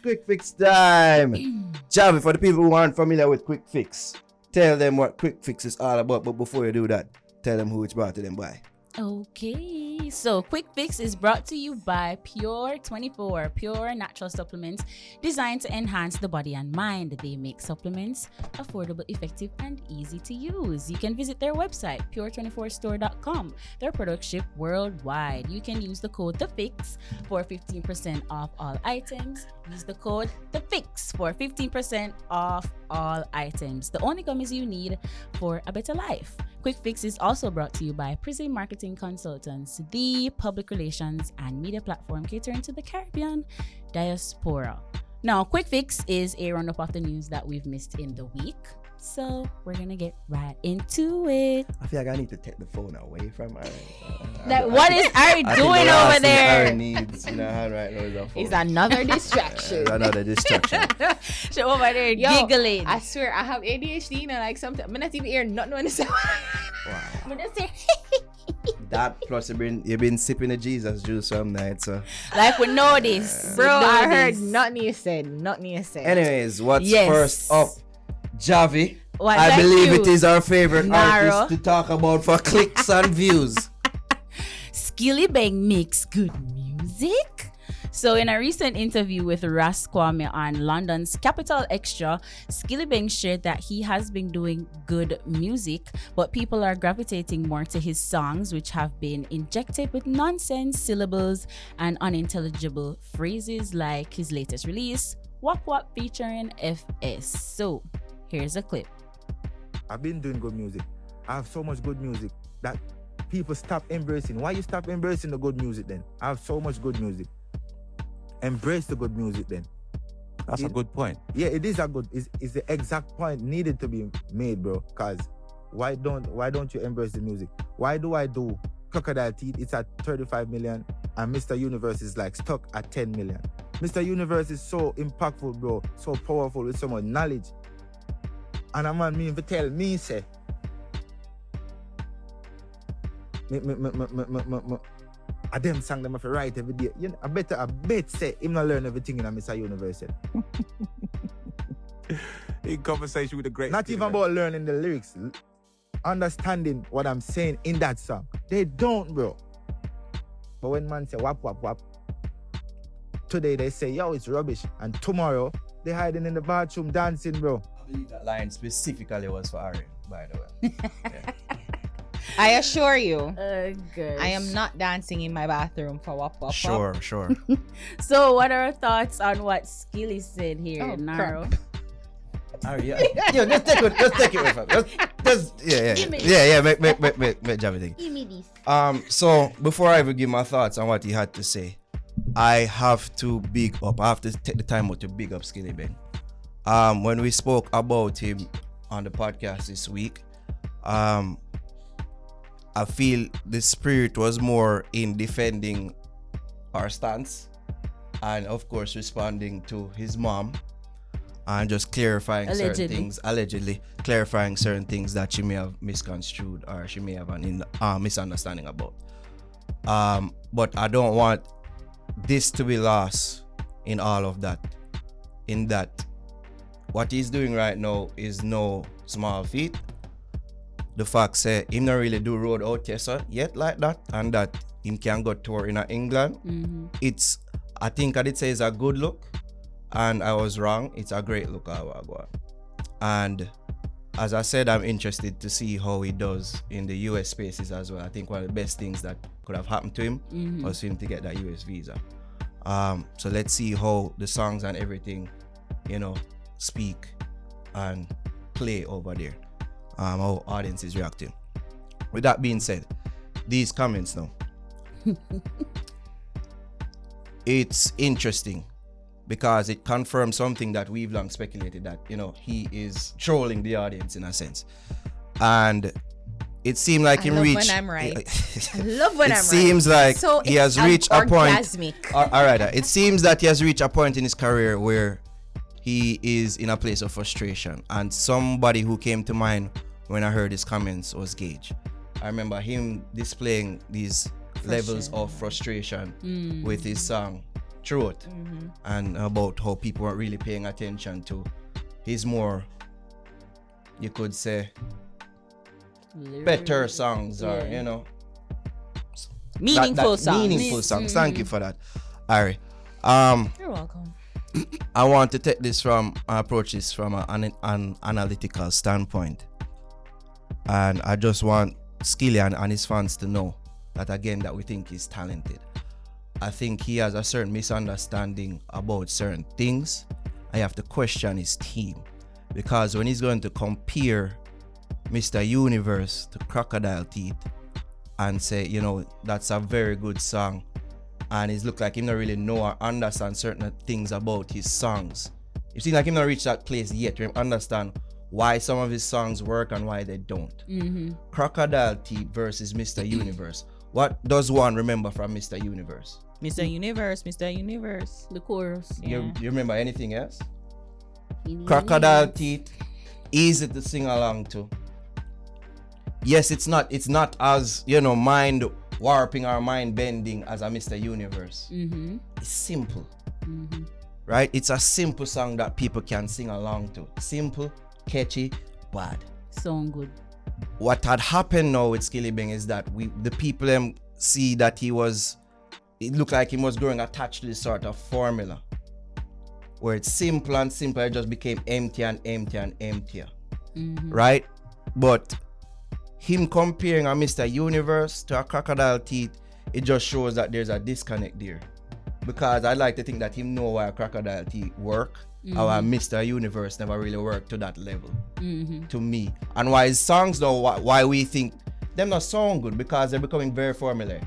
Quik Fix time. Javi, for the people who aren't familiar with Quik Fix, tell them what Quik Fix is all about. But before you do that, tell them who it's brought to them by. Okay, so Quik Fix is brought to you by Pure 24, pure natural supplements designed to enhance the body and mind. They make supplements affordable, effective, and easy to use. You can visit their website, pure24store.com. Their products ship worldwide. You can use the code THEFIX for 15% off all items. Use the code THEFIX for 15% off all items. The only gummies you need for a better life. Quik Fix is also brought to you by Prism Marketing Consultants, the public relations and media platform catering to the Caribbean diaspora. Now, Quik Fix is a roundup of the news that we've missed in the week. So we're gonna get right into it. I feel like I need to take the phone away from Ari. What is Ari doing over there? Ari needs, right now is a phone. It's another distraction. Another distraction. She's over there giggling. I swear, I have ADHD, like something. I'm not even hearing nothing when it's Wow. I'm just saying, That plus you've been sipping the Jesus juice some nights, so. like we know this, Bro, I heard this. nothing you said. Anyways, what's Yes. first up? Javi. Well, I thank believe you. it is our favorite Naro. artist to talk about for clicks and views. Skillibeng makes good music. So in a recent interview with Ras Kwami on London's Capital Extra, Skillibeng shared that he has been doing good music, but people are gravitating more to his songs, which have been injected with nonsense syllables and unintelligible phrases, like his latest release, Wap Wap featuring FS. So here's a clip. I've been doing good music. I have so much good music that people stop embracing. Why you stop embracing the good music then? I have so much good music. Embrace the good music then. That's a good point. Yeah, it is a good. It's the exact point needed to be made, bro. Cause why don't you embrace the music? Why do I do Crocodile Teeth? It's at 35 million, and Mr. Universe is like stuck at 10 million. Mr. Universe is so impactful, bro. So powerful with so much knowledge. And a man mean to tell me, say, I them song them have to write every day. You know, I bet say him not learn everything in a Mr. Universe. In conversation with the great. Not even about learning the lyrics, understanding what I'm saying in that song. They don't, bro. But when man say wap wap wap, today they say yo it's rubbish, and tomorrow they hiding in the bathroom dancing, bro. I believe that line specifically was for Ari, by the way. Yeah. I assure you, Gosh. I am not dancing in my bathroom for Wap Wap Wap. Sure. So what are our thoughts on what Skilly said here, Oh, Naro? crap. Ari, yeah, just take it with him. Make Javi think. Give me this. So before I even give my thoughts on what he had to say, I have to take the time out to big up Skillibeng. When we spoke about him on the podcast this week, I feel the spirit was more in defending our stance and of course responding to his mom and just clarifying certain things, allegedly clarifying certain things that she may have misconstrued or she may have an misunderstanding about. But I don't want this to be lost in all of that. In that, what he's doing right now is no small feat. The fact say him not really do road out yet like that, and that him can go tour in England. Mm-hmm. I think I did say it's a good look, and I was wrong. It's a great look. And as I said, I'm interested to see how he does in the US spaces as well. I think one of the best things that could have happened to him was for him to get that US visa. So let's see how the songs and everything, speak and play over there. How audience is reacting. With that being said, these comments now. It's interesting because it confirms something that we've long speculated, that he is trolling the audience in a sense. And it seemed like him reached. I love when I'm right. I love when I'm right. It seems like so he has reached a point. Orgasmic. All right. It seems that he has reached a point in his career where he is in a place of frustration. And somebody who came to mind when I heard his comments was Gage. I remember him displaying these levels of frustration with his song throat, and about how people weren't really paying attention to his more, you could say, better songs, or you know, meaningful songs. Meaningful songs. Thank you for that, Ari. You're welcome. I want to take this approach this from an analytical standpoint, and I just want Skilly and his fans to know that again, that we think he's talented. I think he has a certain misunderstanding about certain things. I have to question his team, because when he's going to compare Mr. Universe to Crocodile Teeth and say, you know, that's a very good song, and it look like him not really know or understand certain things about his songs. It seems like him not reached that place yet to understand why some of his songs work and why they don't. Crocodile Teeth versus Mr. Universe. What does one remember from Mr. Universe? Mr. Universe. The chorus. You remember anything else? Crocodile Teeth, easy to sing along to. Yes, it's not as, you know, mind warping or mind bending as a Mr. Universe. It's simple. Right? It's a simple song that people can sing along to. Simple, catchy, bad. Song good. What had happened now with Skillibeng is that the people see that it looked like he was growing attached to this sort of formula where it's simple and simple, it just became empty and empty and emptier. Right? But him comparing a Mr. Universe to a Crocodile Teeth, it just shows that there's a disconnect there. Because I like to think that him know why a Crocodile Teeth work, our Mr. Universe never really worked to that level, to me. And why his songs though, why we think them not sound good, because they're becoming very formulaic.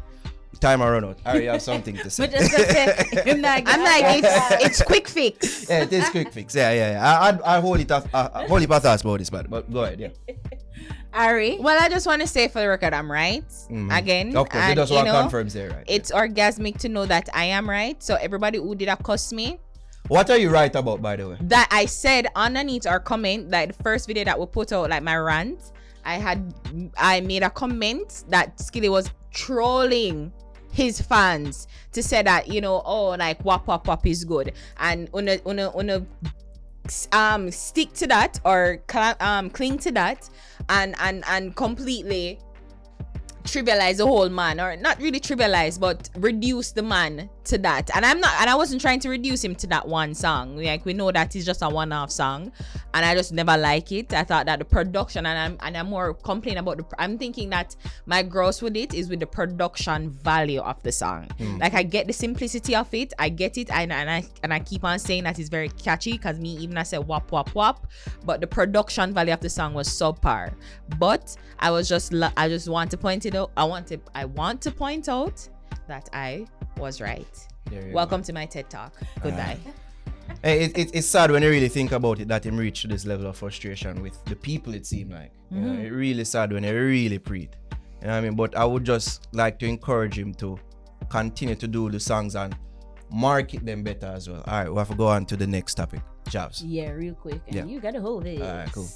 Time I run out. Ari, you have something to say. I'm like, it's Quik Fix. Yeah, it is Quik Fix. Yeah. I hold it off. Hold it thoughts about this, but go ahead. Yeah. Ari. Well, I just want to say for the record, I'm right. Again. Of course, and, it just want to confirm there, right? It's orgasmic to know that I am right. So everybody who did accost me. What are you right about, by the way? That I said underneath our comment, like the first video that we put out, like my rant, I made a comment that Skilly was trolling his fans to say that, you know, oh, like wap is good, and on stick to that or cling to that and completely trivialize the whole man, or not really trivialize, but reduce the man to that. And I wasn't trying to reduce him to that one song. Like, we know that it's just a one-off song, and I just never like it. I thought that the production, and I'm more complaining about I'm thinking that my gross with it is with the production value of the song. Like, I get the simplicity of it, I get it, and I keep on saying that it's very catchy, because I said wap, but the production value of the song was subpar. But I just want to point it out. I want to point out that I was right. Welcome to my TED Talk. Goodbye. It's sad when you really think about it that him reached this level of frustration with the people, it seemed like. You know, it's really sad when you really preach. You know what I mean? But I would just like to encourage him to continue to do the songs and market them better as well. All right, we'll have to go on to the next topic. Jobs. Yeah, real quick. And you gotta hold it. All right, cool.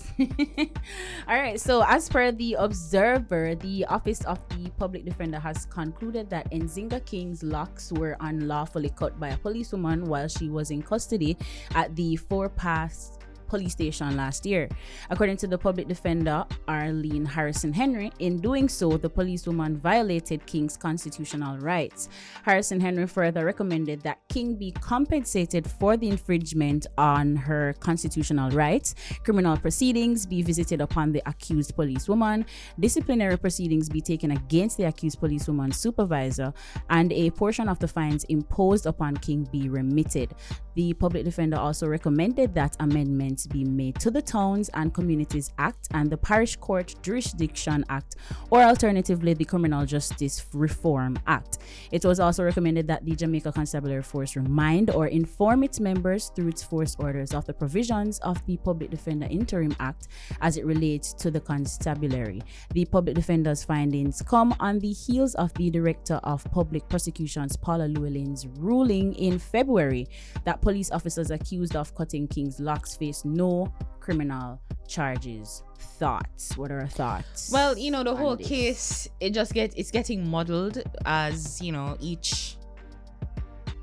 All right, so as per the Observer, the Office of the Public Defender has concluded that Nzinga King's locks were unlawfully cut by a policewoman while she was in custody at the Four Pass police station last year. According to the public defender, Arlene Harrison Henry, in doing so, the policewoman violated King's constitutional rights. Harrison Henry further recommended that King be compensated for the infringement on her constitutional rights, criminal proceedings be visited upon the accused policewoman, disciplinary proceedings be taken against the accused policewoman's supervisor, and a portion of the fines imposed upon King be remitted. The public defender also recommended that amendments be made to the Towns and Communities Act and the Parish Court Jurisdiction Act, or alternatively the Criminal Justice Reform Act. It was also recommended that the Jamaica Constabulary Force remind or inform its members through its force orders of the provisions of the Public Defender Interim Act as it relates to the constabulary. The public defender's findings come on the heels of the Director of Public Prosecutions Paula Llewellyn's ruling in February that police officers accused of cutting King's locks face no criminal charges. Thoughts? What are our thoughts? Well, you know, the whole case, it's getting muddled as, you know, each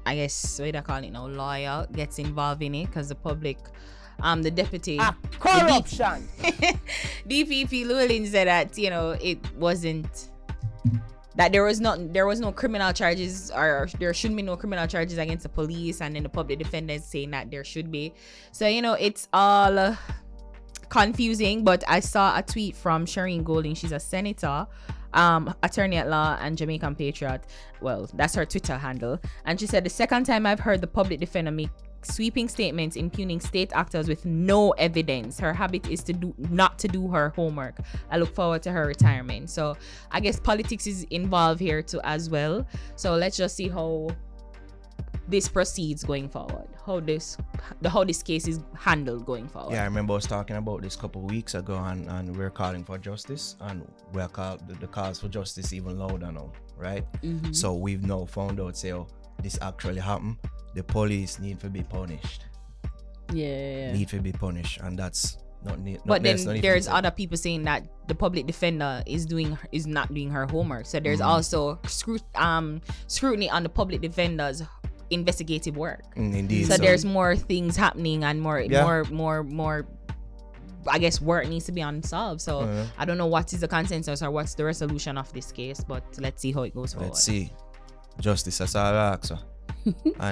I guess what do I call it now, lawyer gets involved in it, because the public, the deputy, corruption. DPP Llewellyn said that it wasn't, that there was no criminal charges, or there shouldn't be no criminal charges against the police, and then the public defender is saying that there should be. So it's all confusing. But I saw a tweet from Shireen Golding. She's a senator, attorney at law, and Jamaican patriot. Well, that's her Twitter handle. And she said, the second time I've heard the public defender make sweeping statements impugning state actors with no evidence. Her habit is not to do her homework. I look forward to her retirement. So I guess politics is involved here too as well. So let's just see how this proceeds going forward, how this case is handled going forward. Yeah, I remember us talking about this a couple of weeks ago, and we're calling for justice, and we're called the cause for justice even louder now, right? Mm-hmm. So we've now found out, say, this actually happened. The police need to be punished. Yeah. Need to be punished, and that's not. But then there's other people saying that the public defender is not doing her homework. So there's also scrutiny on the public defender's investigative work. Indeed. So there's more things happening, and more I guess work needs to be unsolved. So I don't know what is the consensus or what's the resolution of this case, but let's see how it goes forward. Let's see. Justice, that's all I ask.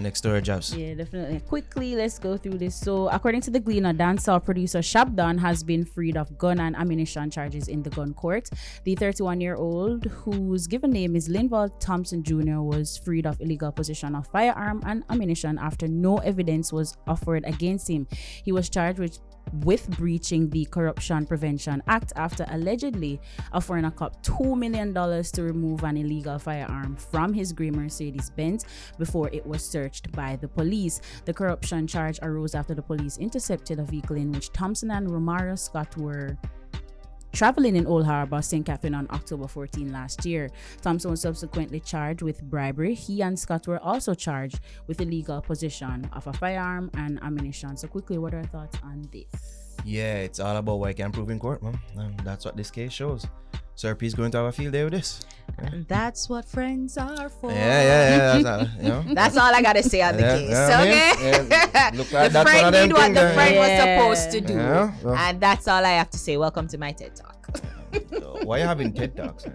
Next door jobs. Yeah, definitely. Quickly, let's go through this. So, according to the Gleaner, dancehall producer Shab Don has been freed of gun and ammunition charges in the gun court. The 31-year-old, whose given name is Linval Thompson Jr., was freed of illegal possession of firearm and ammunition after no evidence was offered against him. He was charged with breaching the Corruption Prevention Act after allegedly offering a cop $2 million to remove an illegal firearm from his gray Mercedes-Benz before it was searched by the police. The corruption charge arose after the police intercepted a vehicle in which Thompson and Romario Scott were traveling in Old Harbour, St. Catherine on October 14 last year. Thompson was subsequently charged with bribery. He and Scott were also charged with illegal possession of a firearm and ammunition. So quickly, what are your thoughts on this? Yeah, it's all about what I can prove in court, man. And that's what this case shows. Sir P's going to have a field day with this. Yeah. And that's what friends are for. Yeah. That's all I gotta say on the case. Okay. Look like the friend did what the friend was supposed to do. Yeah. And that's all I have to say. Welcome to my TED Talk. Why are you having TED Talks?